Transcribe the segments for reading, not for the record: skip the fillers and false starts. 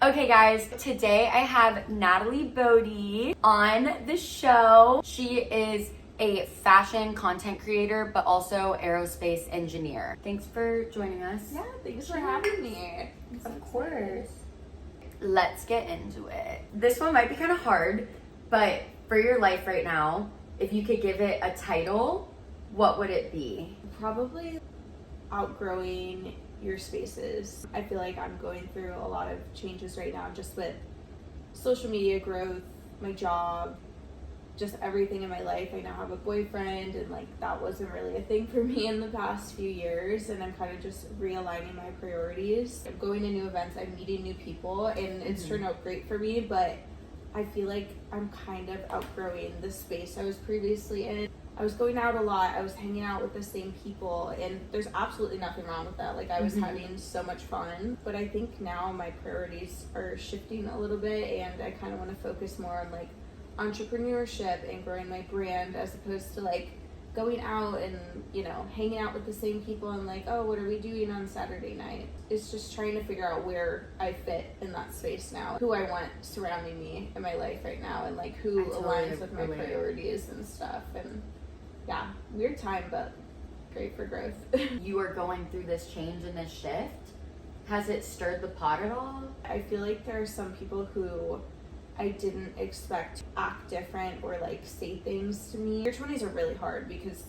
Okay guys, today I have Natalie Bode on the show. She is a fashion content creator, but also aerospace engineer. Thanks for joining us. Yeah, thanks for having me. Of course. Let's get into it. This one might be kind of hard, but for your life right now, if you could give it a title, what would it be? Probably outgrowing your spaces. I feel like I'm going through a lot of changes right now, just with social media growth, my job, just everything in my life. I now have a boyfriend, and like that wasn't really a thing for me in the past few years, and I'm kind of just realigning my priorities. I'm going to new events, I'm meeting new people, and it's turned out great for me, but I feel like I'm kind of outgrowing the space I was previously in. I was going out a lot, I was hanging out with the same people, and there's absolutely nothing wrong with that. Like, I was having so much fun, but I think now my priorities are shifting a little bit, and I kind of want to focus more on like entrepreneurship and growing my brand, as opposed to like going out and, you know, hanging out with the same people and like, oh, what are we doing on Saturday night? It's just trying to figure out where I fit in that space now, who I want surrounding me in my life right now, and like who aligns with my priorities and stuff. And yeah, weird time, but great for growth. You are going through this change and this shift. Has it stirred the pot at all? I feel like there are some people who I didn't expect to act different or like say things to me. Your 20s are really hard because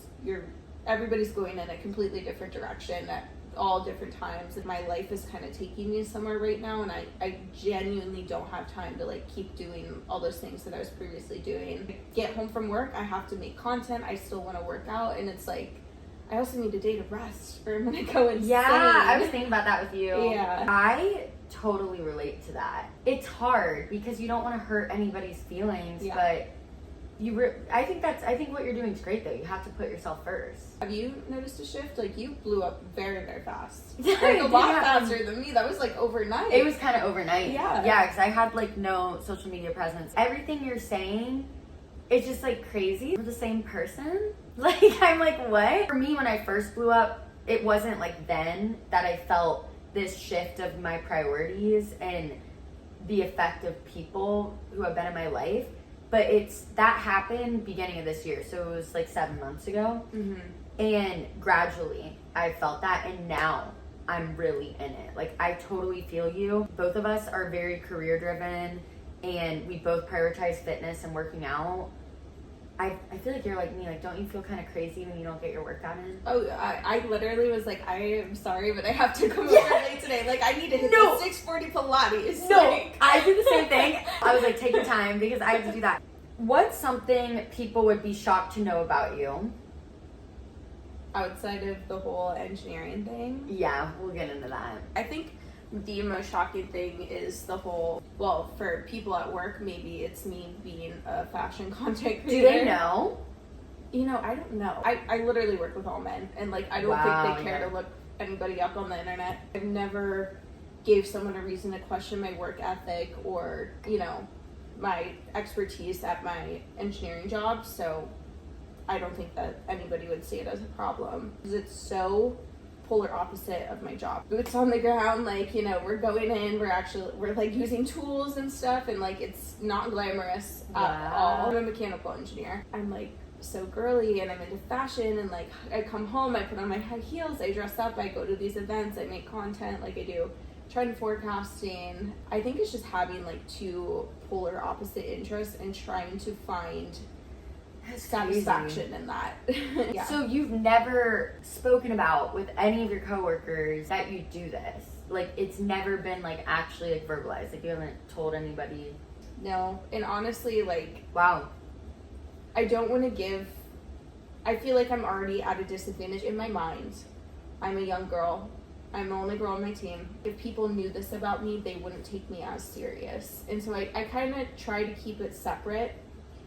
everybody's going in a completely different direction at all different times, and my life is kind of taking me somewhere right now, and I genuinely don't have time to like keep doing all those things that I was previously doing. Get home from work, I have to make content, I still want to work out, and it's like I also need a day to rest or I'm gonna go insane. Yeah, I was thinking about that with you. Yeah, I totally relate to that. It's hard because you don't want to hurt anybody's feelings, but I think what you're doing is great though. You have to put yourself first. Have you noticed a shift? Like, you blew up very, very fast. Like a lot faster than me. That was like overnight. It was kind of overnight. Yeah, because I had like no social media presence. Everything you're saying, it's just like crazy. We're the same person. Like, I'm like, what? For me, when I first blew up, it wasn't like then that I felt this shift of my priorities and the effect of people who have been in my life. But that happened beginning of this year, so it was like 7 months ago. And gradually I felt that, and now I'm really in it. Like, I totally feel you. Both of us are very career driven, and we both prioritize fitness and working out. I feel like you're like me. Like, don't you feel kind of crazy when you don't get your workout in? Oh, I literally was like, I am sorry, but I have to come over late today. Like, I need to hit the 640 Pilates. No, like. I do the same thing. I was like, take your time, because I have to do that. What's something people would be shocked to know about you? Outside of the whole engineering thing? Yeah, we'll get into that. I think the most shocking thing is the whole, well, for people at work, maybe it's me being a fashion content creator. Do they know? You know, I don't know. I literally work with all men, and like, I don't think they care to look anybody up on the internet. I've never gave someone a reason to question my work ethic or, you know, my expertise at my engineering job, so I don't think that anybody would see it as a problem, because it's so polar opposite of my job. Boots on the ground, like, you know, we're going in, we're like using tools and stuff, and like, it's not glamorous at all. I'm a mechanical engineer. I'm like so girly, and I'm into fashion, and like, I come home, I put on my high heels, I dress up, I go to these events, I make content, like I do trend forecasting. I think it's just having like two polar opposite interests and trying to find satisfaction in that. Yeah. So you've never spoken about with any of your coworkers that you do this? Like, it's never been like actually like verbalized? Like, you haven't told anybody? No. And honestly, like, wow, I don't want to I feel like I'm already at a disadvantage in my mind. I'm a young girl. I'm the only girl on my team. If people knew this about me, they wouldn't take me as serious. And so I kind of try to keep it separate.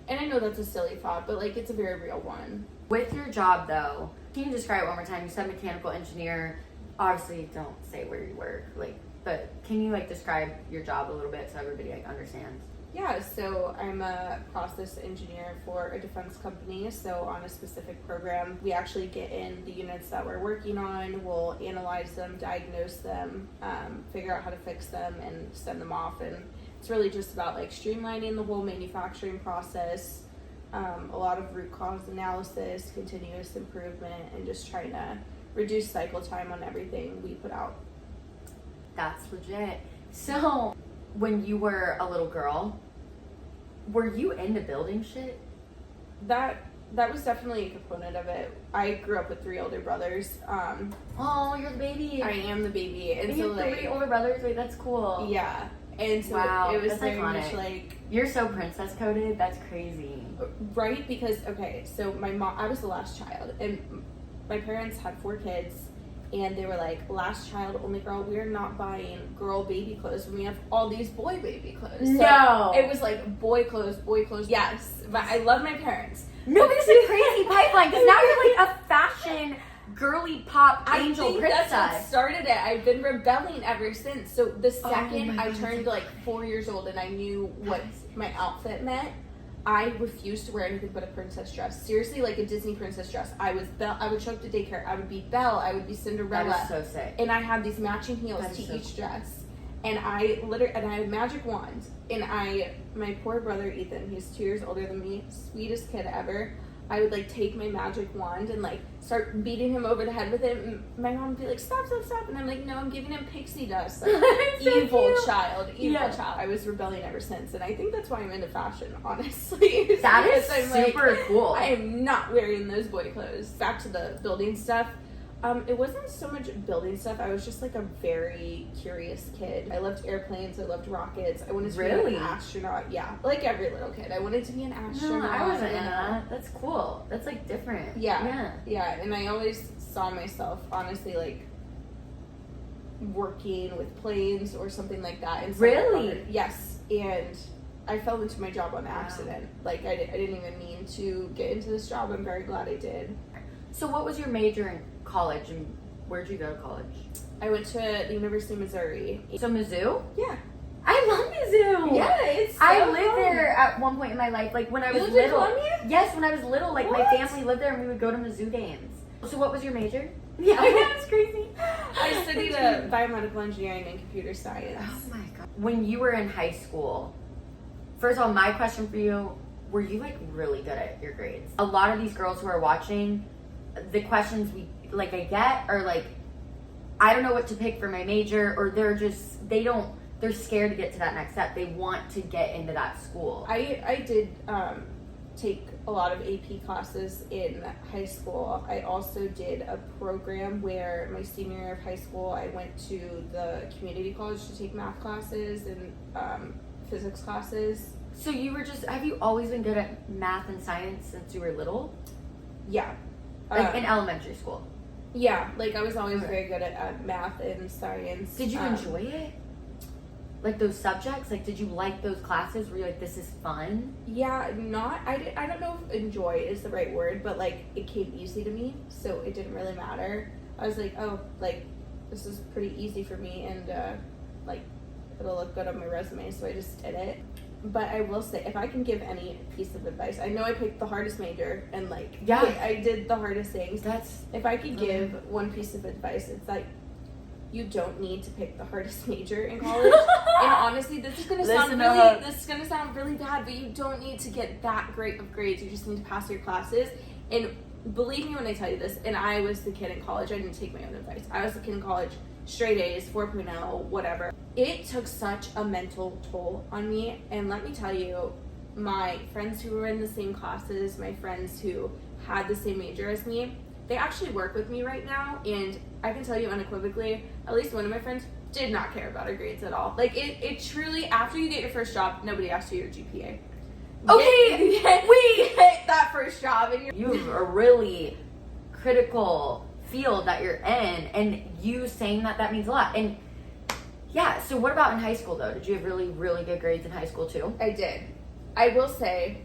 And I know that's a silly thought, but like, it's a very real one. With your job though, can you describe it one more time? You said mechanical engineer. Obviously, don't say where you work, like, but can you like describe your job a little bit so everybody like understands? Yeah, so I'm a process engineer for a defense company. So on a specific program, we actually get in the units that we're working on, we'll analyze them, diagnose them, figure out how to fix them, and send them off. And it's really just about like streamlining the whole manufacturing process, a lot of root cause analysis, continuous improvement, and just trying to reduce cycle time on everything we put out. That's legit. So, when you were a little girl, were you into building shit? That was definitely a component of it. I grew up with 3 older brothers. Oh, you're the baby. I am the baby, and you so have 3 older brothers. Wait, that's cool. Yeah, and so wow, it was that's very iconic. much like You're so princess coded. That's crazy. right, because okay, so my mom, I was the last child, and my parents had 4 kids. And they were like, last child, only girl, we're not buying girl baby clothes when we have all these boy baby clothes. So no. it was like boy clothes, yes. But I love my parents. No, but it's a crazy pipeline because now you're like a fashion girly pop angel I think princess. that's what started it. I've been rebelling ever since. So the second my I God. turned like 4 years old and I knew what my outfit meant, I refused to wear anything but a princess dress. Seriously, like a Disney princess dress. I was Belle. I would show up to daycare. I would be Belle. I would be Cinderella. That is so sick. And I had these matching heels That is to so each cool. dress. And I had a magic wand. And my poor brother Ethan, he's 2 years older than me, sweetest kid ever. I would like take my magic wand and like start beating him over the head with it. And my mom would be like, stop. And I'm like, no, I'm giving him pixie dust. Like, So evil cute. child. I was rebelling ever since. And I think that's why I'm into fashion, honestly. That is Because I'm super cool. I am not wearing those boy clothes. Back to the building stuff. It wasn't so much building stuff. I was just like a very curious kid. I loved airplanes. I loved rockets. I wanted to Really? be an astronaut. Yeah, like every little kid. I wanted to be an astronaut. No, I wasn't and, into that. That's cool. That's like different. Yeah. And I always saw myself, honestly, like working with planes or something like that. And Really? Yes. And I fell into my job on accident. Like, I didn't even mean to get into this job. I'm very glad I did. So what was your major in college and where'd you go to college? I went to the University of Missouri. So Mizzou? Yeah. I love Mizzou. Yeah, it's so I lived fun. there at one point in my life. Like when I was lived in little. Columbia? Yes, when I was little, like my What? family lived there and we would go to Mizzou games. So what was your major? Yeah, it's crazy. I studied biomedical engineering and computer science. Oh my god. When you were in high school, first of all, my question for you, were you like really good at your grades? A lot of these girls who are watching, the questions I get are like, I don't know what to pick for my major, or they're scared to get to that next step. They want to get into that school. I did take a lot of AP classes in high school. I also did a program where my senior year of high school, I went to the community college to take math classes and physics classes. So have you always been good at math and science since you were little? Yeah. Like in elementary school? Yeah, like I was always Okay. very good at math and science. Did you enjoy it? Like those subjects? Like did you like those classes? Were you like, this is fun? Yeah, I don't know if enjoy is the right word, but like it came easy to me, so it didn't really matter. I was like, oh, like this is pretty easy for me, and like it'll look good on my resume, so I just did it. But I will say, if I can give any piece of advice, I know I picked the hardest major and like Yeah. I did the hardest things. That's If I could give one piece of advice, it's like you don't need to pick the hardest major in college. And honestly, this is gonna sound really bad, but you don't need to get that great of grades. You just need to pass your classes. And believe me when I tell you this, and I was the kid in college, I didn't take my own advice. I was the kid in college, straight A's, 4.0, whatever. It took such a mental toll on me, and let me tell you, my friends who were in the same classes, my friends who had the same major as me, they actually work with me right now, and I can tell you unequivocally, at least one of my friends did not care about her grades at all. Like, it truly, after you get your first job, nobody asks you your GPA. okay. Get that first job, and You have a really critical field that you're in, and you saying that means a lot. And yeah, so what about in high school though? Did you have really, really good grades in high school too? I did. I will say,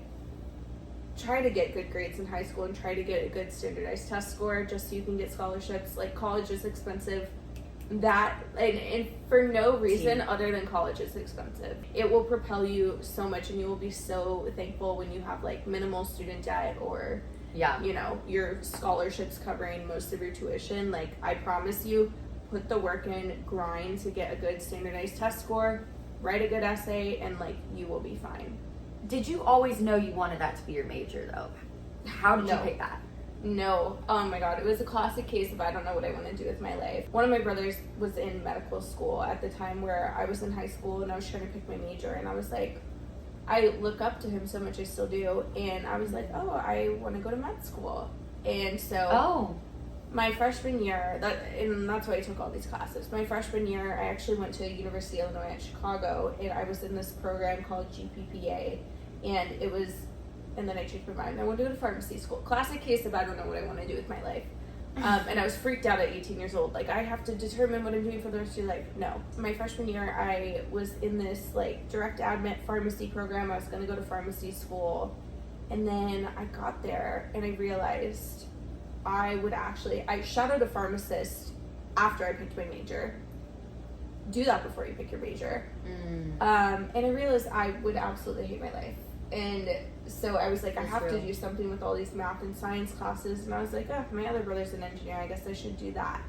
try to get good grades in high school and try to get a good standardized test score just so you can get scholarships. Like, college is expensive. that, and for no reason other than college is expensive. It will propel you so much, and you will be so thankful when you have like minimal student debt, or you know, your scholarships covering most of your tuition. Like, I promise you, put the work in, grind to get a good standardized test score, write a good essay, and like, you will be fine. Did you always know you wanted that to be your major though? How did you pick that? No. Oh my god, it was a classic case of I don't know what I want to do with my life. One of my brothers was in medical school at the time where I was in high school, and I was trying to pick my major, and I was like, I look up to him so much, I still do, and I was like, oh, I want to go to med school. And so my freshman year, and that's why I took all these classes. My freshman year, I actually went to University of Illinois at Chicago, and I was in this program called GPPA, and it was, and then I changed my mind. I wanted to go to pharmacy school. Classic case of I don't know what I want to do with my life. And I was freaked out at 18 years old. Like, I have to determine what I'm doing for the rest of your life. No. My freshman year, I was in this, like, direct admit pharmacy program. I was going to go to pharmacy school. And then I got there, and I realized I shadowed a pharmacist after I picked my major. Do that before you pick your major. And I realized I would absolutely hate my life. And so I was like, I have to do something with all these math and science classes. And I was like, oh, my other brother's an engineer. I guess I should do that.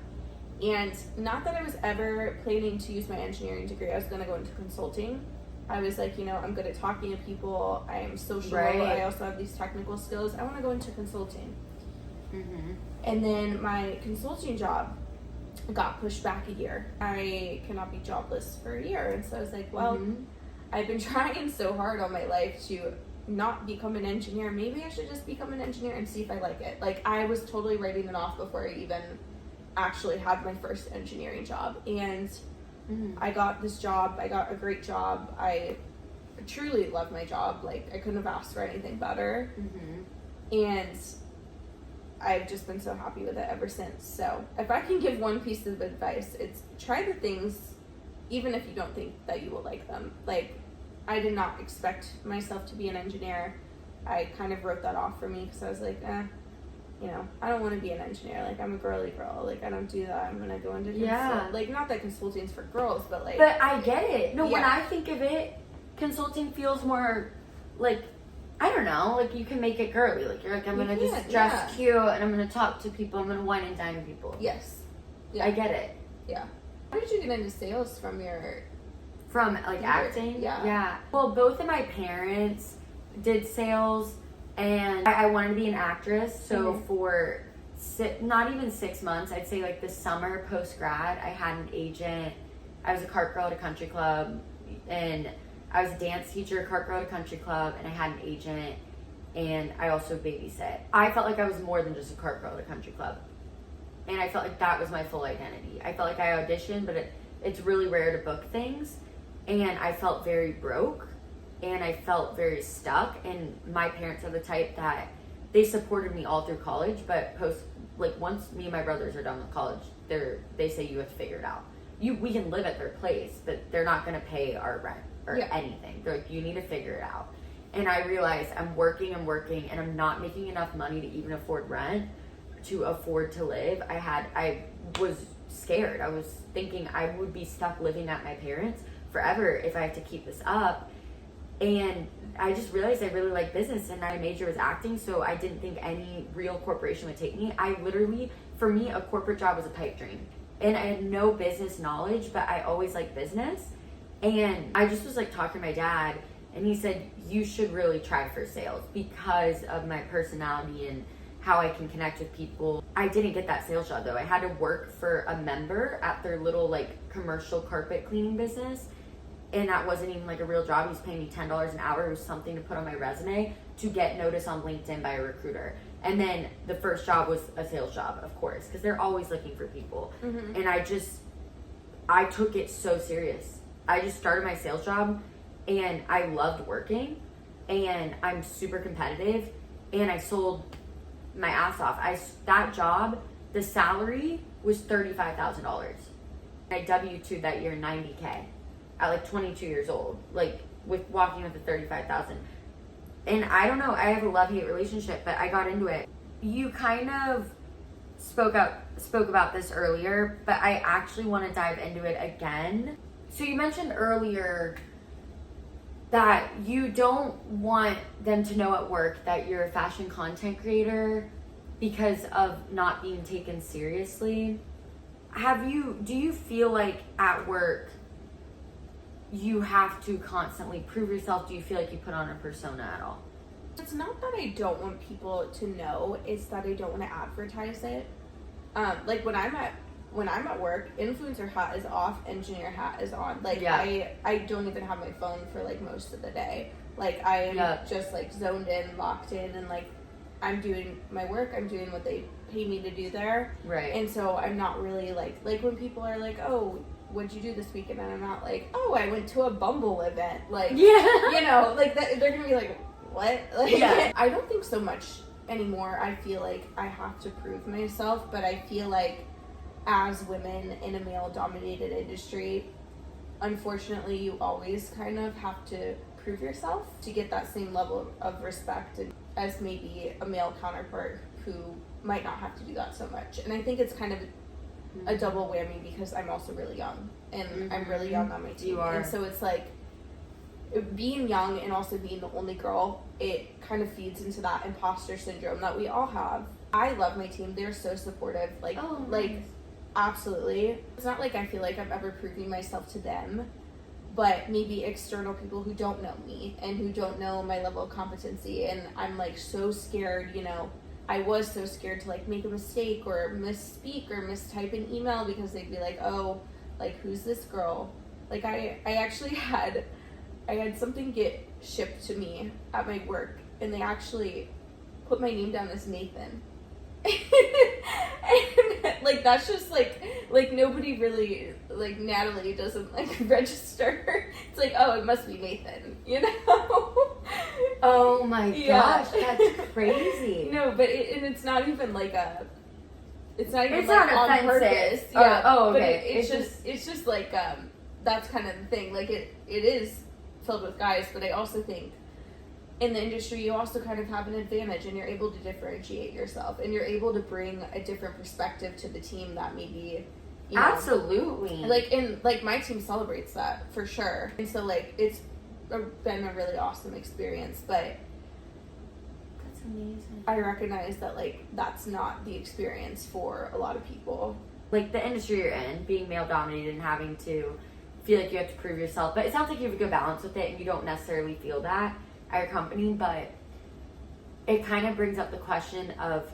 And not that I was ever planning to use my engineering degree. I was going to go into consulting. I was like, you know, I'm good at talking to people. I am social. I also have these technical skills. I want to go into consulting. And then my consulting job got pushed back a year. I cannot be jobless for a year. And so I was like, well, I've been trying so hard all my life to not become an engineer. Maybe I should just become an engineer and see if I like it. Like, I was totally writing it off before I even actually had my first engineering job. And I got this job. I got a great job. I truly love my job. Like, I couldn't have asked for anything better. And I've just been so happy with it ever since. So if I can give one piece of advice, it's try the things even if you don't think that you will like them. Like, I did not expect myself to be an engineer. I kind of wrote that off for me because I was like, you know, I don't want to be an engineer. Like, I'm a girly girl. Like, I don't do that. I'm going to go into like, not that consulting's for girls, but like... But I get it. No, when I think of it, consulting feels more like, I don't know, like, you can make it girly. Like, you're like, I'm going to just dress cute, and I'm going to talk to people. I'm going to wine and dine people. Yes. I get it. Yeah. How did you get into sales from like acting? Yeah. Well, both of my parents did sales, and I wanted to be an actress. So for not even 6 months, I'd say like the summer post grad, I had an agent. I was a cart girl at a country club, and I was a dance teacher, cart girl at a country club, and I had an agent, and I also babysit. I felt like I was more than just a cart girl at a country club. And I felt like that was my full identity. I felt like I auditioned, but it's really rare to book things. And I felt very broke. And I felt very stuck. And my parents are the type that they supported me all through college. But once me and my brothers are done with college, they say you have to figure it out. We can live at their place, but they're not going to pay our rent or anything. They're like, you need to figure it out. And I realized I'm working, and I'm not making enough money to even afford rent. To afford to live. I was scared. I was thinking I would be stuck living at my parents forever if I have to keep this up. And I just realized I really like business, and my major was acting, so I didn't think any real corporation would take me. For me, a corporate job was a pipe dream. And I had no business knowledge, but I always liked business. And I just was like talking to my dad, and he said, you should really try for sales because of my personality and how I can connect with people. I didn't get that sales job though. I had to work for a member at their little like commercial carpet cleaning business, and that wasn't even like a real job. He was paying me $10 an hour. It was something to put on my resume to get noticed on LinkedIn by a recruiter. And then the first job was a sales job, of course, because they're always looking for people. And I took it so serious. I just started my sales job, and I loved working, and I'm super competitive, and I sold my ass off. That job, the salary was $35,000. I W-2'd that year $90K at like 22 years old, like with walking with the $35,000. And I don't know, I have a love-hate relationship, but I got into it. You kind of spoke about this earlier, but I actually want to dive into it again. So you mentioned earlier that you don't want them to know at work that you're a fashion content creator because of not being taken seriously. Do you feel like at work you have to constantly prove yourself? Do you feel like you put on a persona at all? It's not that I don't want people to know, it's that I don't want to advertise it. Like when I'm at work, influencer hat is off, engineer hat is on. Like I don't even have my phone for like most of the day. Like I am just like zoned in, locked in, and like I'm doing my work, I'm doing what they pay me to do there. Right. And so I'm not really like when people are like, oh, what'd you do this weekend? And I'm not like, oh, I went to a Bumble event. Like, you know, like that, they're gonna be like, what? Like, I don't think so much anymore. I feel like I have to prove myself, but I feel like as women in a male-dominated industry, unfortunately, you always kind of have to prove yourself to get that same level of respect as maybe a male counterpart who might not have to do that so much. And I think it's kind of a double whammy because I'm also really young, and I'm really young on my team. You are. And so it's like, being young and also being the only girl, it kind of feeds into that imposter syndrome that we all have. I love my team. They're so supportive. Like, nice. Absolutely. It's not like I feel like I'm ever proving myself to them, but maybe external people who don't know me and who don't know my level of competency. And I'm like so scared, you know, I was so scared to like make a mistake or misspeak or mistype an email because they'd be like, oh, like who's this girl? Like I actually had something get shipped to me at my work, and they actually put my name down as Nathan. And like that's just like nobody really, like Natalie doesn't like register. It's like, oh, it must be Nathan, you know? Oh my gosh, that's crazy. No, but it's not even like it's not even it's like not on offensive. purpose. Oh, okay. But it's just like that's kind of the thing. Like it is filled with guys, but I also think in the industry you also kind of have an advantage, and you're able to differentiate yourself, and you're able to bring a different perspective to the team that maybe, you know, absolutely, like my team celebrates that for sure. And so like it's been a really awesome experience, but that's amazing. I recognize that like that's not the experience for a lot of people. Like the industry you're in, being male dominated and having to feel like you have to prove yourself, but it sounds like you have a good balance with it and you don't necessarily feel that at your company. But it kind of brings up the question of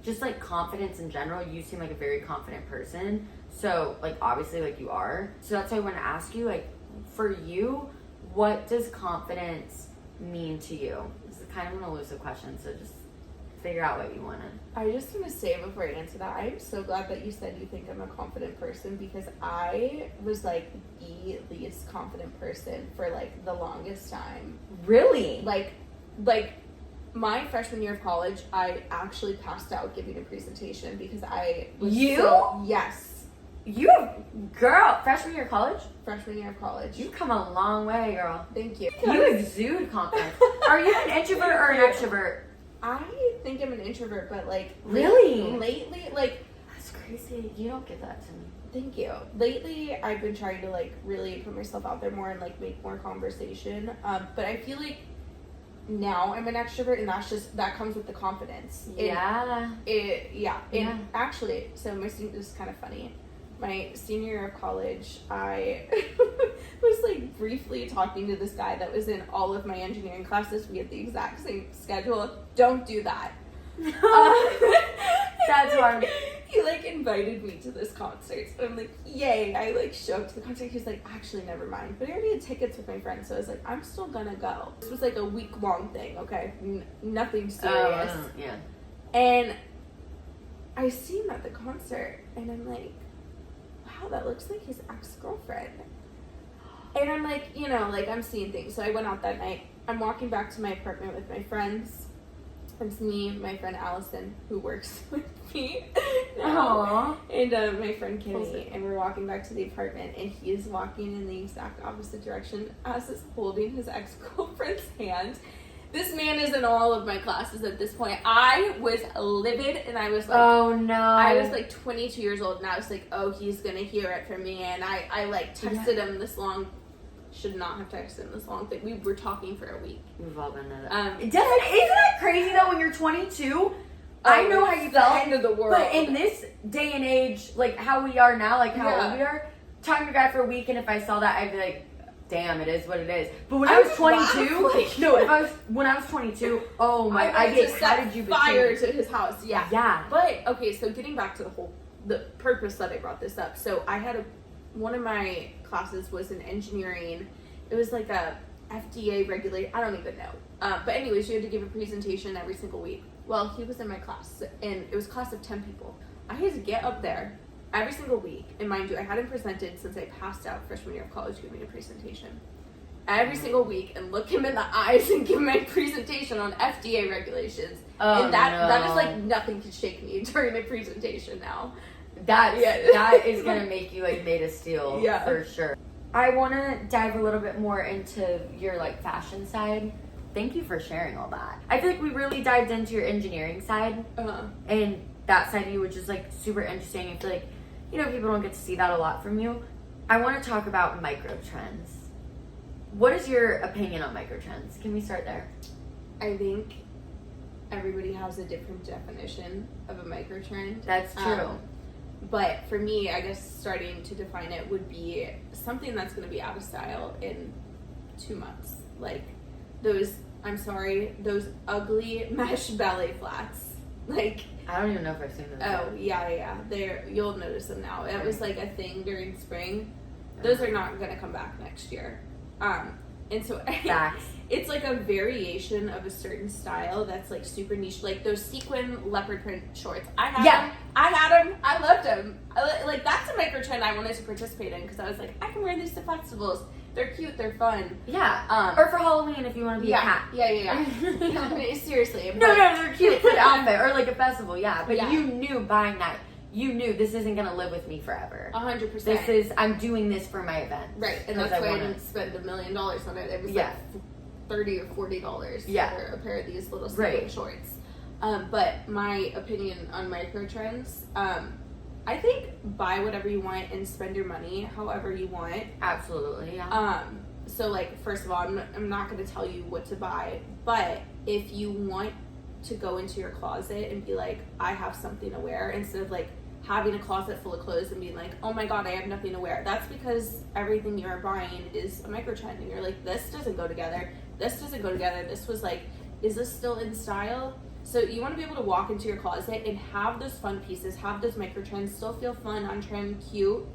just like confidence in general. You seem like a very confident person, so like obviously like you are, so that's why I want to ask you, like, for you, what does confidence mean to you? This is kind of an elusive question, so just figure out what you want to. I just want to say before I answer that, I'm so glad that you said you think I'm a confident person, because I was like the least confident person for like the longest time. Really? Like my freshman year of college, I actually passed out giving a presentation because I was yes. You, girl, freshman year of college? Freshman year of college. You've come a long way, girl. Thank you. You exude confidence. Are you an introvert or an extrovert? I think I'm an introvert, but like really lately, like that's crazy. You don't give that to me. Thank you. Lately, I've been trying to like really put myself out there more and like make more conversation. But I feel like now I'm an extrovert, and that comes with the confidence. And actually, so this is kind of funny. My senior year of college, I was like briefly talking to this guy that was in all of my engineering classes. We had the exact same schedule. Don't do that. That's hard. He like invited me to this concert, so I'm like, yay! I like show up to the concert. He's like, actually, never mind. But I already had tickets with my friends, so I was like, I'm still gonna go. This was like a week-long thing. Okay, nothing serious. Yeah. And I see him at the concert, and I'm like, wow, that looks like his ex-girlfriend. And I'm like, you know, like I'm seeing things. So I went out that night. I'm walking back to my apartment with my friends. It's me, my friend Allison, who works with me now, and my friend Kimmy. And we're walking back to the apartment, and he is walking in the exact opposite direction as is holding his ex-girlfriend's hand. This man is in all of my classes at this point. I was livid, and I was like, oh no. I was like 22 years old, and I was like, oh, he's gonna hear it from me. And I like texted him this long, should not have texted him this long thing. We were talking for a week. We've all been there. Isn't that crazy though? When you're 22, I know how you the felt. end of the world. But in this day and age, like how we are now, like how old we are, talking to a guy for a week, and if I saw that, I'd be like, damn, it is what it is. But when I was 22, when I was 22, oh my, I'd get excited. You fire to his house, yeah. But okay, so getting back to the purpose that I brought this up. So I had one of my classes was in engineering. It was like a FDA regulated. I don't even know. But anyways, you had to give a presentation every single week. Well, he was in my class, and it was a class of 10 people. I had to get up there every single week, and mind you, I hadn't presented since I passed out freshman year of college, giving a presentation every single week, and look him in the eyes and give my presentation on FDA regulations. And that is like nothing can shake me during a presentation now. That is gonna make you like made of steel, for sure. I want to dive a little bit more into your like fashion side. Thank you for sharing all that. I feel like we really dived into your engineering side, and that side of you, which is like super interesting. I feel like, you know, people don't get to see that a lot from you. I want to talk about micro trends. What is your opinion on micro trends? Can we start there? I think everybody has a different definition of a micro trend. That's true. But for me, I guess starting to define it would be something that's going to be out of style in 2 months. Like those ugly mesh ballet flats. Like, I don't even know if I've seen them. Oh, yeah. You'll notice them now. It was like a thing during spring. Those are not going to come back next year. And so it's like a variation of a certain style that's like super niche, like those sequin leopard print shorts. I had them. I loved them. Like that's a micro trend I wanted to participate in because I was like, I can wear these to festivals. They're cute. They're fun. Yeah. Or for Halloween if you want to be a cat. Yeah. Seriously. No, they're cute for the outfit or like a festival. Yeah. But you knew buying that. You knew this isn't going to live with me forever. 100%. I'm doing this for my event. Right, and that's why I didn't spend $1 million on it. It was like $30 or $40 for a pair of these little sequin shorts. But my opinion on micro trends, I think buy whatever you want and spend your money however you want. Absolutely, yeah. So like, first of all, I'm not going to tell you what to buy, but if you want to go into your closet and be like, I have something to wear, instead of like having a closet full of clothes and being like, oh my god, I have nothing to wear. That's because everything you're buying is a micro trend, and you're like, this doesn't go together. This was like, is this still in style? So you want to be able to walk into your closet and have those fun pieces, have those micro trends, still feel fun, on trend, cute,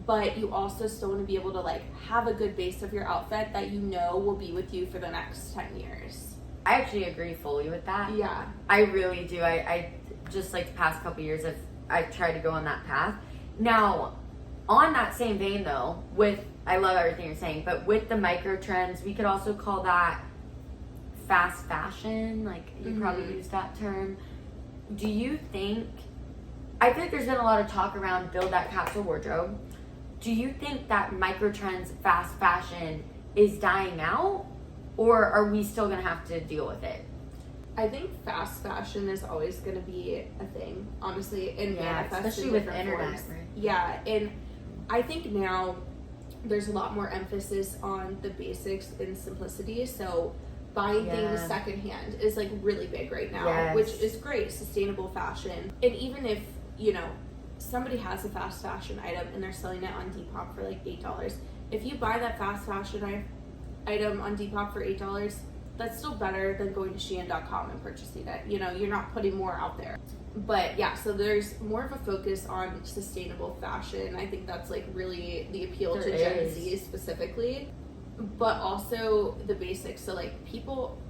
but you also still want to be able to like have a good base of your outfit that you know will be with you for the next 10 years. I actually agree fully with that. Yeah. I really do. I just like the past couple years I've tried to go on that path. Now, on that same vein though, I love everything you're saying, but with the micro trends, we could also call that fast fashion. Like you probably used that term. Do you think, I feel like there's been a lot of talk around build that capsule wardrobe. Do you think that micro trends, fast fashion is dying out, or are we still going to have to deal with it? I think fast fashion is always going to be a thing, honestly, and manifest especially with the internet. Right? Yeah, and I think now there's a lot more emphasis on the basics and simplicity. So buying things secondhand is like really big right now, which is great. Sustainable fashion, and even if somebody has a fast fashion item and they're selling it on Depop for like $8, if you buy that fast fashion item on Depop for $8, that's still better than going to Shein.com and purchasing it. You're not putting more out there. But yeah, so there's more of a focus on sustainable fashion. I think that's like really the appeal to Gen Z specifically, but also the basics. So like people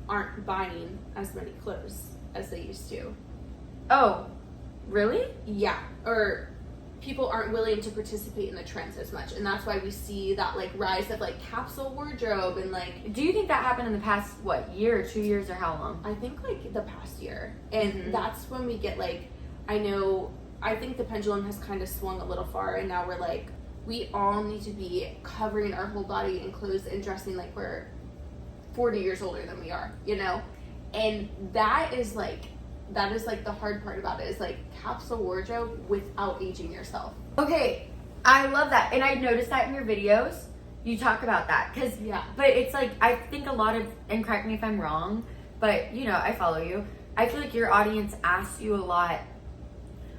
aren't buying as many clothes as they used to. Oh, really? Yeah, or people aren't willing to participate in the trends as much, and that's why we see that like rise of like capsule wardrobe and like. Do you think that happened in the past year or 2 years, or how long? I think like the past year, and that's when we get like, I think the pendulum has kind of swung a little far, and now we're like, we all need to be covering our whole body in clothes and dressing like we're 40 years older than we are, you know? And that is like the hard part about it, is like capsule wardrobe without aging yourself. Okay, I love that. And I noticed that in your videos. You talk about that. But it's like, I think a lot of, and correct me if I'm wrong, but you know, I follow you. I feel like your audience asks you a lot,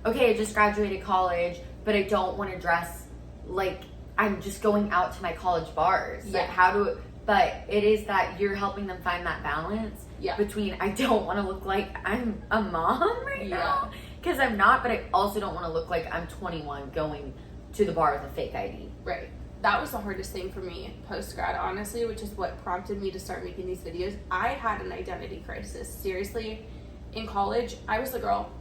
okay, I just graduated college, but I don't want to dress like I'm just going out to my college bars. Yeah. Like but it is that you're helping them find that balance between, I don't want to look like I'm a mom right now, because I'm not, but I also don't want to look like I'm 21 going to the bar with a fake ID. Right. That was the hardest thing for me post-grad, honestly, which is what prompted me to start making these videos. I had an identity crisis. Seriously, in college, I was the girl.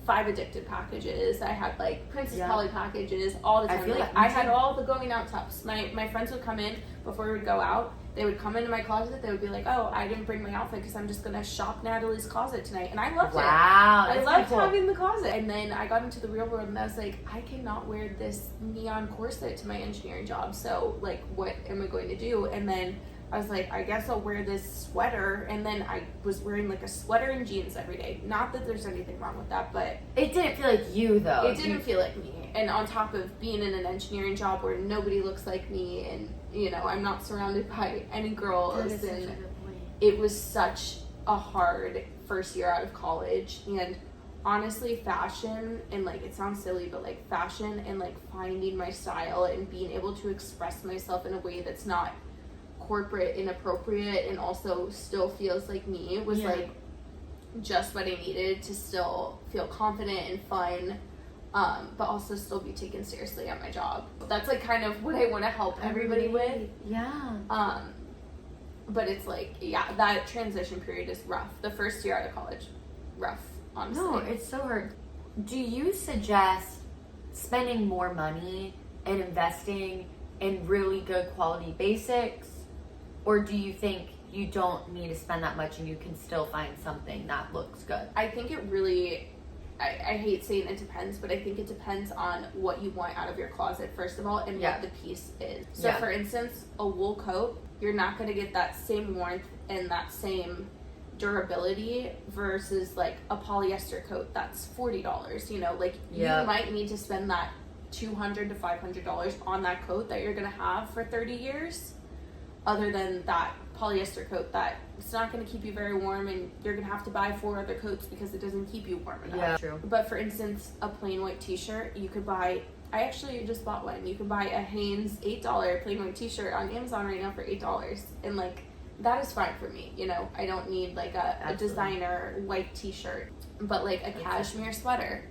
5 addicted packages. I had like Princess Polly packages all the time. I had all the going out tops. My friends would come in before we would go out. They would come into my closet. They would be like, "Oh, I didn't bring my outfit because I'm just gonna shop Natalie's closet tonight," and I loved it. Wow, I loved having the closet. And then I got into the real world, and I was like, I cannot wear this neon corset to my engineering job. So like, what am I going to do? And then I was like, I guess I'll wear this sweater. And then I was wearing like a sweater and jeans every day. Not that there's anything wrong with that, but it didn't feel like you though. It didn't feel like me. And on top of being in an engineering job where nobody looks like me, and you know, I'm not surrounded by any girls, and it was such a hard first year out of college. And honestly, fashion, and like, it sounds silly, but like fashion and like finding my style and being able to express myself in a way that's not corporate inappropriate and also still feels like me was like just what I needed to still feel confident and fun, but also still be taken seriously at my job. That's like kind of what I want to help everybody with. But it's like, that transition period is rough. The first year out of college, rough, honestly. No, it's so hard. Do you suggest spending more money and investing in really good quality basics? Or do you think you don't need to spend that much and you can still find something that looks good? I think it really, I hate saying it depends, but I think it depends on what you want out of your closet, first of all, and what the piece is. So for instance, a wool coat, you're not going to get that same warmth and that same durability versus like a polyester coat that's $40. You know, like you might need to spend that $200 to $500 on that coat that you're going to have for 30 years. Other than that polyester coat that it's not going to keep you very warm, and you're going to have to buy 4 other coats because it doesn't keep you warm enough. Yeah, true. But for instance, a plain white t-shirt, you could buy, I actually just bought one. You can buy a Hanes $8 plain white t-shirt on Amazon right now for $8. And like, that is fine for me. You know, I don't need like a designer white t-shirt, but like a cashmere sweater.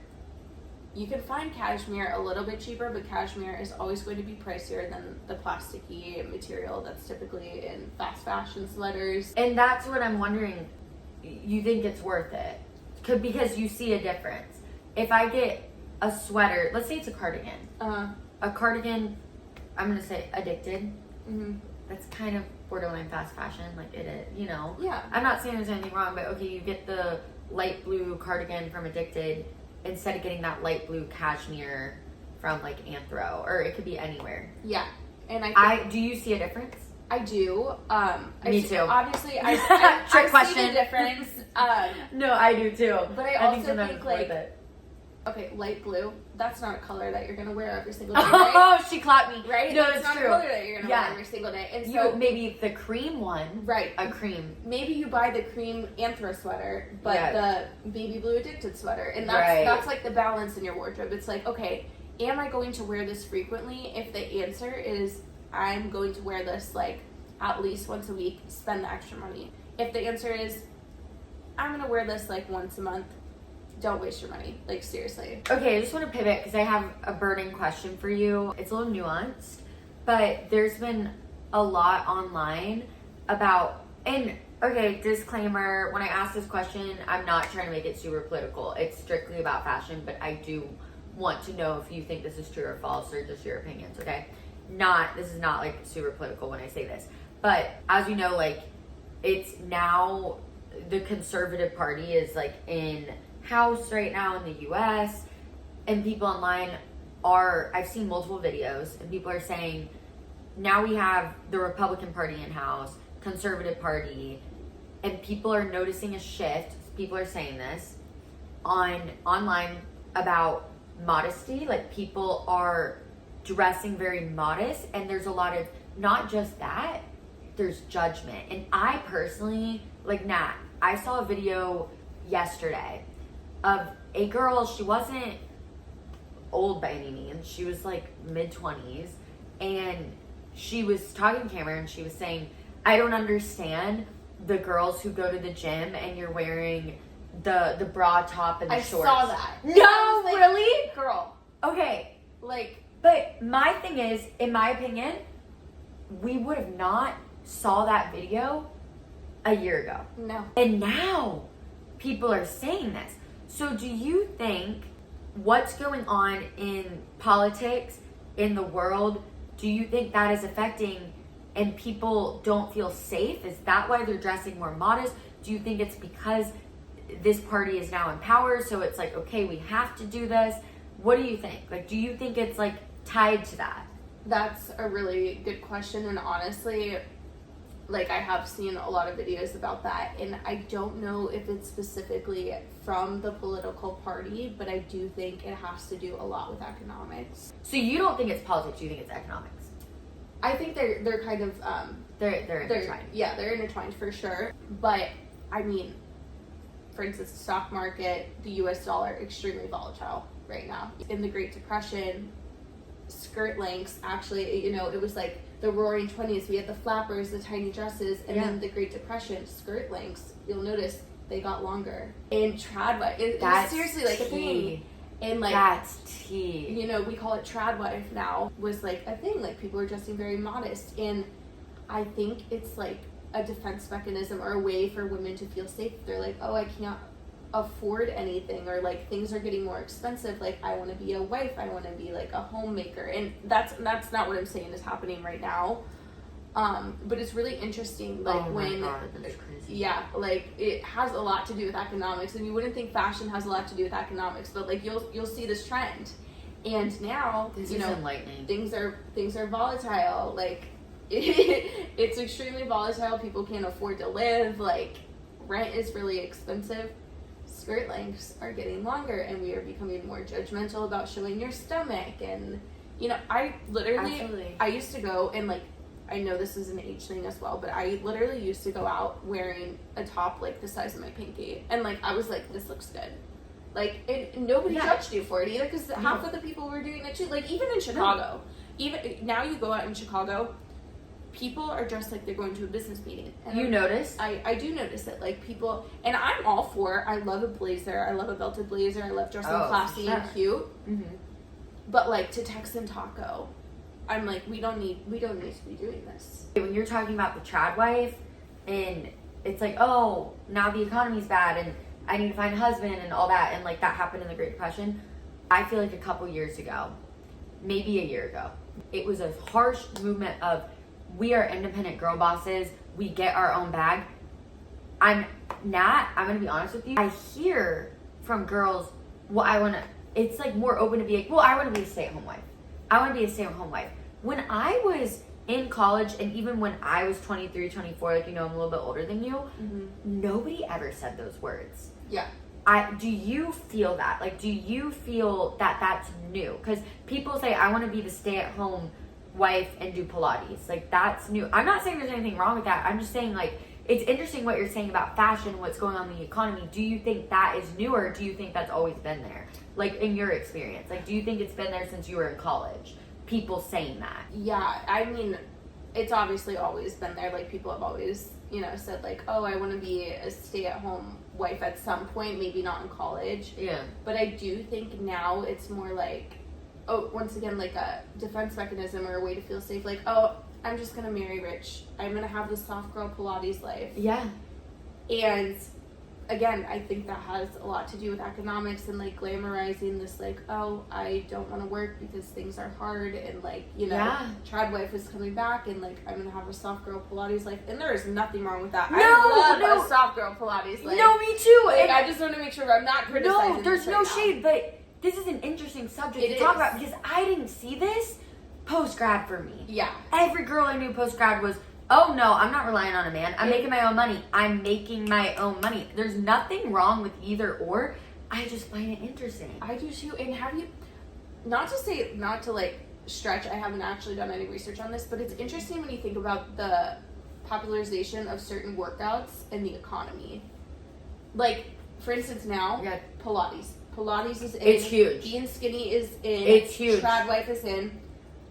You can find cashmere a little bit cheaper, but cashmere is always going to be pricier than the plasticky material that's typically in fast fashion sweaters. And that's what I'm wondering. You think it's worth it? Because you see a difference. If I get a sweater, let's say it's a cardigan. A cardigan, I'm going to say addicted. That's kind of borderline fast fashion, like it is, you know? Yeah. I'm not saying there's anything wrong, but okay, you get the light blue cardigan from Addicted instead of getting that light blue cashmere from like Anthro, or it could be anywhere. Yeah. And do you see a difference? I do. Me too. Obviously, I see the difference. No, I do too. But I also think like, okay, light blue, that's not a color that you're going to wear every single day, right? Oh, she clocked me. Right? No, that's it's not true. a color that you're going to wear every single day. And so maybe the cream one. Right. A cream. Maybe you buy the cream Anthro sweater, but the baby blue Addicted sweater. And that's like the balance in your wardrobe. It's like, okay, am I going to wear this frequently? If the answer is I'm going to wear this like at least once a week, spend the extra money. If the answer is I'm going to wear this like once a month, don't waste your money. Like, seriously. Okay, I just want to pivot because I have a burning question for you. It's a little nuanced, but there's been a lot online about, and okay, disclaimer, when I ask this question, I'm not trying to make it super political. It's strictly about fashion, but I do want to know if you think this is true or false or just your opinions, okay? This is not like super political when I say this, but as you know, like, it's now the conservative party is like in house right now in the US, and people online I've seen multiple videos and people are saying now we have the Republican Party in house conservative party, and people are noticing a shift. People are saying this online about modesty. Like, people are dressing very modest, and there's a lot of, not just that, there's judgment. And I personally, like Nat, I saw a video yesterday of a girl. She wasn't old by any means. She was like mid-20s, and she was talking to camera, and she was saying, I don't understand the girls who go to the gym and you're wearing the bra top and the shorts. I saw that. No, like, really? Girl. Okay. Like, but my thing is, in my opinion, we would have not saw that video a year ago. no. And now people are saying this. So do you think what's going on in politics, in the world, do you think that is affecting, and people don't feel safe? Is that why they're dressing more modest? Do you think it's because this party is now in power, so it's like, okay, we have to do this? What do you think? Like, do you think it's like tied to that? That's a really good question, and honestly, like, I have seen a lot of videos about that, and I don't know if it's specifically from the political party, but I do think it has to do a lot with economics. So you don't think it's politics, you think it's economics? I think they're kind of They're intertwined. Yeah, they're intertwined for sure. But I mean, for instance, the stock market, the US dollar, extremely volatile right now. In the Great Depression, skirt lengths, actually, you know, it was like the roaring 20s. We had the flappers, the tiny dresses, and then the Great Depression, skirt lengths, you'll notice they got longer. And trad wife, it was seriously like a thing. And like, that's tea. You know, we call it trad wife now, was like a thing. Like, people are dressing very modest. And I think it's like a defense mechanism or a way for women to feel safe. They're like, oh, I can't afford anything, or like things are getting more expensive. Like, I want to be a wife. I want to be like a homemaker. And that's not what I'm saying is happening right now. But it's really interesting, like, oh when, God, that's crazy. yeah, like, it has a lot to do with economics, and you wouldn't think fashion has a lot to do with economics, but like, you'll see this trend, and now, This you is know, enlightening. things are volatile. Like, it's extremely volatile. People can't afford to live. Like, rent is really expensive. Skirt lengths are getting longer, and we are becoming more judgmental about showing your stomach. And, you know, I literally, Absolutely. I used to go and, like, I know this is an age thing as well, but I literally used to go out wearing a top like the size of my pinky, and like, I was like, this looks good. Like, and nobody judged you for it either, because half of the people were doing it too. Like, even in Chicago, even now, you go out in Chicago, people are dressed like they're going to a business meeting. And You notice? I do notice it. Like, people, and I'm all for, I love a blazer, I love a belted blazer, I love dressing classy and cute. Mm-hmm. But like, to Texan Taco, I'm like, we don't need to be doing this. When you're talking about the trad wife, and it's like, oh, now the economy's bad, and I need to find a husband, and all that, and like, that happened in the Great Depression. I feel like a couple years ago, maybe a year ago, it was a harsh movement of, we are independent girl bosses, we get our own bag. I'm gonna be honest with you, I hear from girls, well, it's like more open to be like, well, I want to be a stay-at-home wife. I want to be a stay-at-home wife. When I was in college, and even when I was 23, 24, like, you know, I'm a little bit older than you, nobody ever said those words. Yeah. Do you feel that? Like, do you feel that that's new? Because people say, I want to be the stay-at-home wife and do Pilates. Like, that's new. I'm not saying there's anything wrong with that. I'm just saying, like, it's interesting what you're saying about fashion, what's going on in the economy. Do you think that is new, or do you think that's always been there? Like, in your experience, like, do you think it's been there since you were in college? People saying that. Yeah, I mean, it's obviously always been there. Like, people have always, you know, said like, oh, I want to be a stay-at-home wife at some point, maybe not in college. Yeah. But I do think now it's more like, oh, once again, like a defense mechanism or a way to feel safe. Like, oh, I'm just going to marry rich. I'm going to have this soft girl Pilates life. Yeah. And again, I think that has a lot to do with economics and like glamorizing this, like, oh, I don't want to work because things are hard, and like, you know, trad wife is coming back, and like, I'm gonna have a soft girl Pilates life, and there is nothing wrong with that. I love a soft girl Pilates life. No, me too. Like, I just want to make sure I'm not criticizing. No, there's this no right shade, but this is an interesting subject to talk about, because I didn't see this post grad for me. Yeah. Every girl I knew post grad was oh no, I'm not relying on a man. I'm making my own money. I'm making my own money. There's nothing wrong with either or. I just find it interesting. I do too. And have you, not to like stretch, I haven't actually done any research on this, but it's interesting when you think about the popularization of certain workouts and the economy. Like, for instance, now, Pilates. Pilates is in. It's huge. Being skinny is in. It's huge. Trad wife is in.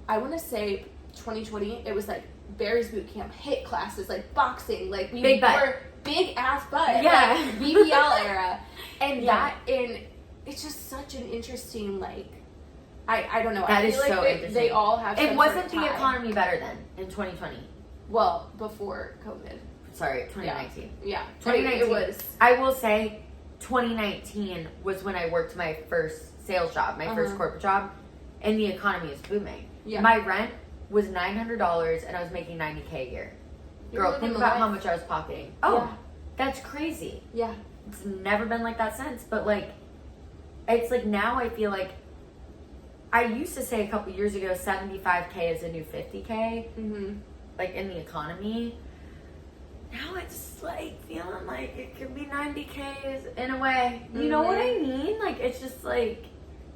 I want to say 2020, it was like Barry's boot camp, HIIT classes, like boxing, like we big butt. were big ass butt. Yeah. Like BBL era. And it's just such an interesting, like, I don't know. That I is feel like so interesting. They all have It some wasn't sort of the tie. economy better then in 2020. Well, before COVID. Sorry, 2019. Yeah. 2019. It was. I will say 2019 was when I worked my first sales job, my first corporate job, and the economy is booming. Yeah. My rent was $900 and I was making $90K a year. Girl, think about how much I was pocketing. Oh, Yeah. that's crazy. Yeah. It's never been like that since, but like, it's like now I feel like I used to say a couple years ago 75K is a new 50K, Mm-hmm. like in the economy. Now it's like feeling like it could be 90K in a way. You know what I mean? Like it's just like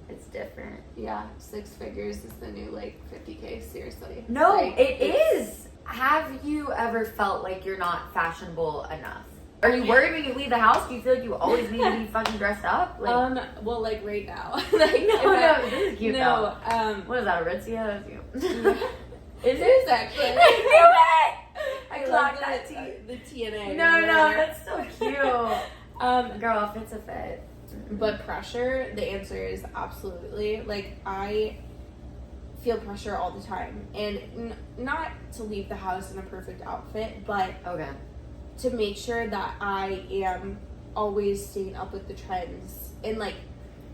it's different. Yeah, 6 figures is the new like 50K. Seriously. No, like, it is. Have you ever felt like you're not fashionable enough? Are you worried when you leave the house? Do you feel like you always need to be fucking dressed up? Like, well, like right now. like, no, this is cute no, though. What is that, Aritzia? That's you. It is actually. I knew it! I love clocked that T. the TNA. No, that's so cute. Girl, if it's a fit. But pressure, the answer is absolutely. Like, I feel pressure all the time. And not to leave the house in a perfect outfit, but Okay. to make sure that I am always staying up with the trends. And, like,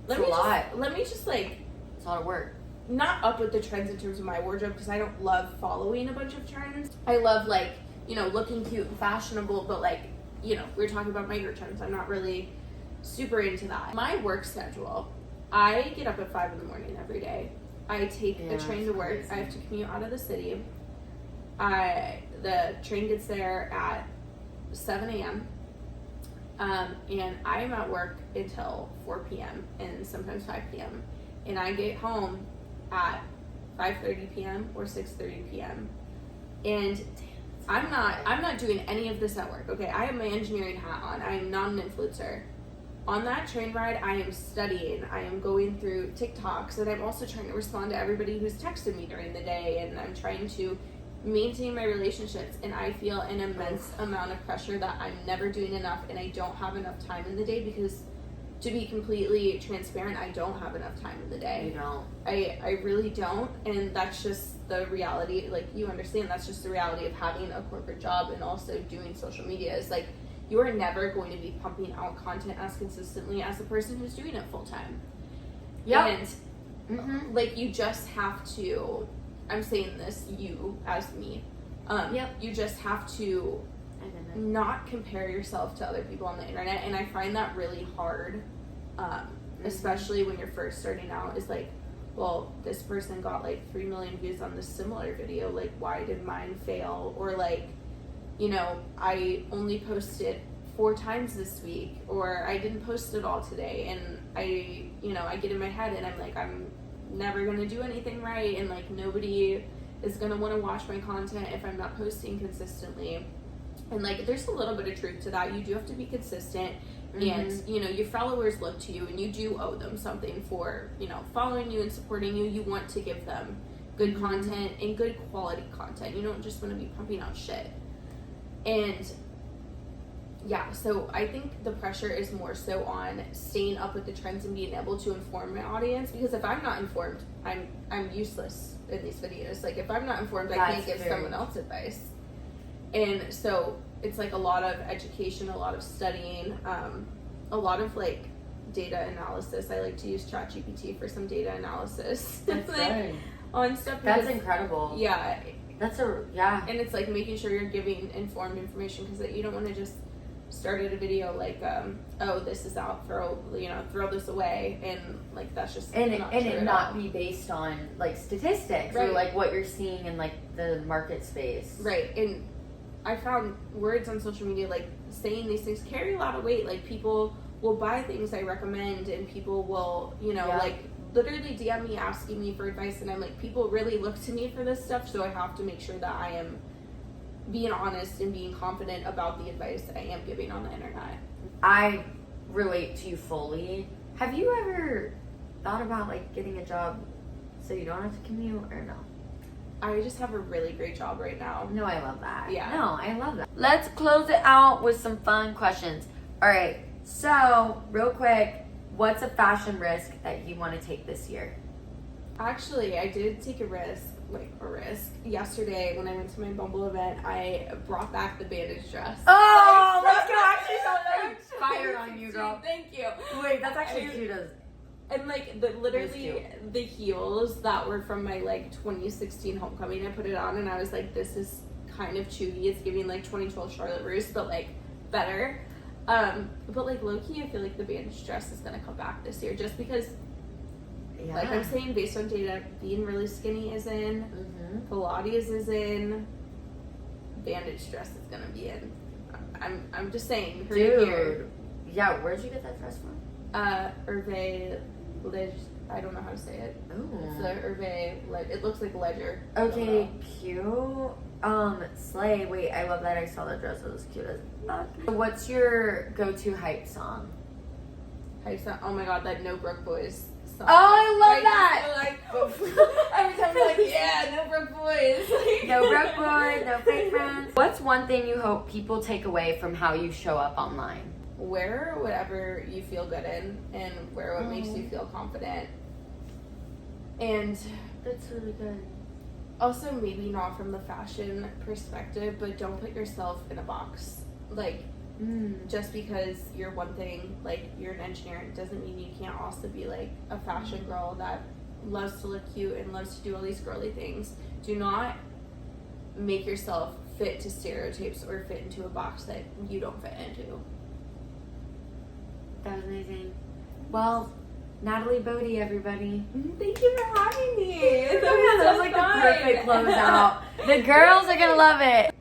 let me just, like... It's a lot of work. Not up with the trends in terms of my wardrobe, because I don't love following a bunch of trends. I love, like, you know, looking cute and fashionable, but, like, you know, we were talking about micro trends. I'm not really super into that. My work schedule, I get up at 5 in the morning every day. I take the train to work. Crazy. I have to commute out of the city. The train gets there at 7 a.m. And I am at work until 4 p.m. and sometimes 5 p.m. And I get home at 5:30 p.m. or 6:30 p.m. And I'm not doing any of this at work. Okay, I have my engineering hat on. I am not an influencer. On that train ride, I am studying. I am going through TikToks, and I'm also trying to respond to everybody who's texted me during the day, and I'm trying to maintain my relationships, and I feel an immense amount of pressure that I'm never doing enough, and I don't have enough time in the day, because to be completely transparent, I don't have enough time in the day. You don't. I really don't, and that's just the reality. Like, you understand, that's just the reality of having a corporate job and also doing social media. Is like, you are never going to be pumping out content as consistently as the person who's doing it full time. Yep. And like, you just have to, I'm saying this, you as me, you just have to not compare yourself to other people on the internet. And I find that really hard, especially when you're first starting out. Is like, well, this person got like 3 million views on this similar video, like, why did mine fail? Or like, you know, I only posted 4 times this week, or I didn't post it all today. And I get in my head and I'm like, I'm never going to do anything right. And like, nobody is going to want to watch my content if I'm not posting consistently. And like, there's a little bit of truth to that. You do have to be consistent. And, you know, your followers look to you, and you do owe them something for, you know, following you and supporting you. You want to give them good content and good quality content. You don't just want to be pumping out shit. And yeah, so I think the pressure is more so on staying up with the trends and being able to inform my audience, because if I'm not informed, I'm useless in these videos. Like, if I'm not informed, I can't give someone else advice. And so it's like a lot of education, a lot of studying, a lot of like data analysis. I like to use ChatGPT for some data analysis. That's like, right. On stuff. That's incredible. Yeah. And it's like making sure you're giving informed information, because you don't want to just start at a video like, oh, this is out, throw this away, and like, that's just not be based on like statistics or like what you're seeing in like the market space. Right. And I found words on social media, like, saying these things carry a lot of weight. Like, people will buy things I recommend, and people will, you know, like, literally DM me asking me for advice, and I'm like, people really look to me for this stuff, so I have to make sure that I am being honest and being confident about the advice that I am giving on the internet. I relate to you fully. Have you ever thought about, like, getting a job so you don't have to commute, or no? I just have a really great job right now. No, I love that. Yeah. No, I love that. Let's close it out with some fun questions. All right. So, real quick, what's a fashion risk that you want to take this year? Actually, I did take a risk. Yesterday, when I went to my Bumble event, I brought back the bandage dress. Oh, Like, let's go. Actually, so fired on you, girl. Thank you. Wait, that's actually cute as... And, like, literally the heels that were from my, like, 2016 homecoming, I put it on, and I was like, this is kind of chuggy. It's giving, like, 2012 Charlotte Russe, but, like, better. But, like, low-key, I feel like the bandage dress is going to come back this year, just because, like I'm saying, based on data, being really skinny is in, Pilates is in, bandage dress is going to be in. I'm just saying. Dude. Yeah, where'd you get that dress from? Hervé I don't know how to say it. Ooh. It's the Hervé, it looks like ledger. Okay, cute. Slay. Wait, I love that I saw that dress. It was cute as fuck. What's your go-to hype song? Hype song? Oh my god, that No Broke Boys song. Oh, I love that! Like, every time I'm like, yeah, No Broke Boys. No broke boys, no fake friends. What's one thing you hope people take away from how you show up online? Wear whatever you feel good in, and wear what makes you feel confident. And That's really good. also, maybe not from the fashion perspective, but don't put yourself in a box. Like, just because you're one thing, like, you're an engineer, it doesn't mean you can't also be, like, a fashion girl that loves to look cute and loves to do all these girly things. Do not make yourself fit to stereotypes or fit into a box that you don't fit into. That was amazing. Well, Natalie Bode, everybody. Thank you for having me. That was like the perfect closeout. The girls are gonna love it.